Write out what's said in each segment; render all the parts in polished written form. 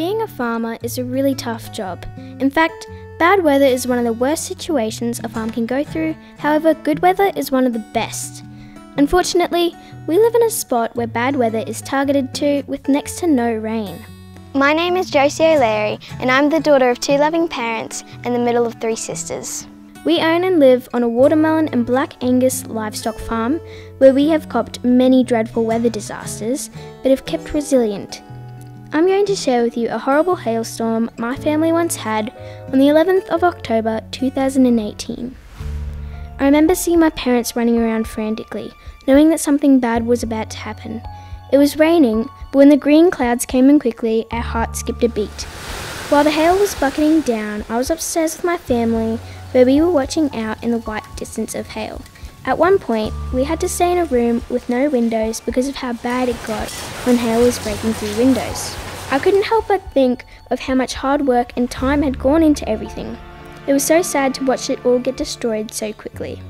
Being a farmer is a really tough job. In fact, bad weather is one of the worst situations a farm can go through. However, good weather is one of the best. Unfortunately, we live in a spot where bad weather is targeted to with next to no rain. My name is Josie O'Leary and I'm the daughter of 2 loving parents and the middle of 3 sisters. We own and live on a watermelon and Black Angus livestock farm where we have copped many dreadful weather disasters but have kept resilient. I'm going to share with you a horrible hailstorm my family once had on the 11th of October 2018. I remember seeing my parents running around frantically, knowing that something bad was about to happen. It was raining, but when the green clouds came in quickly, our hearts skipped a beat. While the hail was bucketing down, I was upstairs with my family where we were watching out in the white distance of hail. At one point, we had to stay in a room with no windows because of how bad it got when hail was breaking through windows. I couldn't help but think of how much hard work and time had gone into everything. It was so sad to watch it all get destroyed so quickly.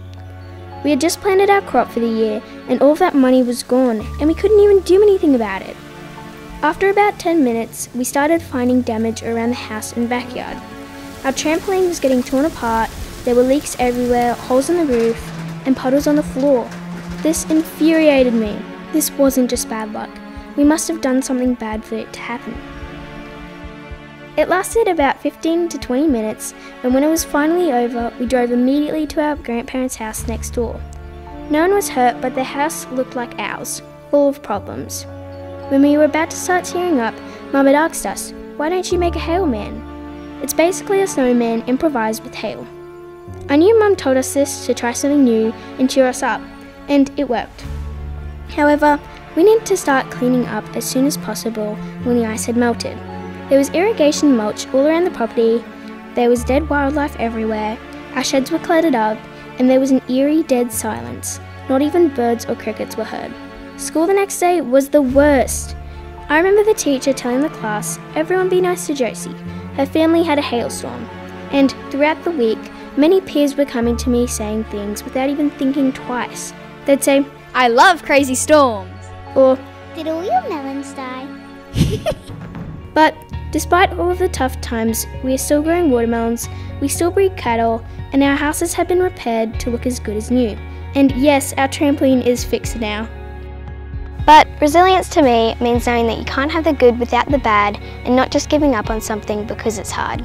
We had just planted our crop for the year and all of that money was gone and we couldn't even do anything about it. After about 10 minutes, we started finding damage around the house and backyard. Our trampoline was getting torn apart, there were leaks everywhere, holes in the roof, and puddles on the floor. This infuriated me. This wasn't just bad luck. We must have done something bad for it to happen. It lasted about 15 to 20 minutes, and when it was finally over, we drove immediately to our grandparents' house next door. No one was hurt, but their house looked like ours, full of problems. When we were about to start tearing up, Mum had asked us, "Why don't you make a hail man?" It's basically a snowman improvised with hail. I knew Mum told us this to try something new and cheer us up, and it worked. However, we needed to start cleaning up as soon as possible when the ice had melted. There was irrigation mulch all around the property, there was dead wildlife everywhere, our sheds were cluttered up, and there was an eerie dead silence. Not even birds or crickets were heard. School the next day was the worst. I remember the teacher telling the class, "Everyone be nice to Josie. Her family had a hailstorm." And throughout the week, many peers were coming to me saying things without even thinking twice. They'd say, "I love crazy storms," or, "Did all your melons die?" But despite all of the tough times, we are still growing watermelons, we still breed cattle, and our houses have been repaired to look as good as new. And yes, our trampoline is fixed now. But resilience to me means knowing that you can't have the good without the bad and not just giving up on something because it's hard.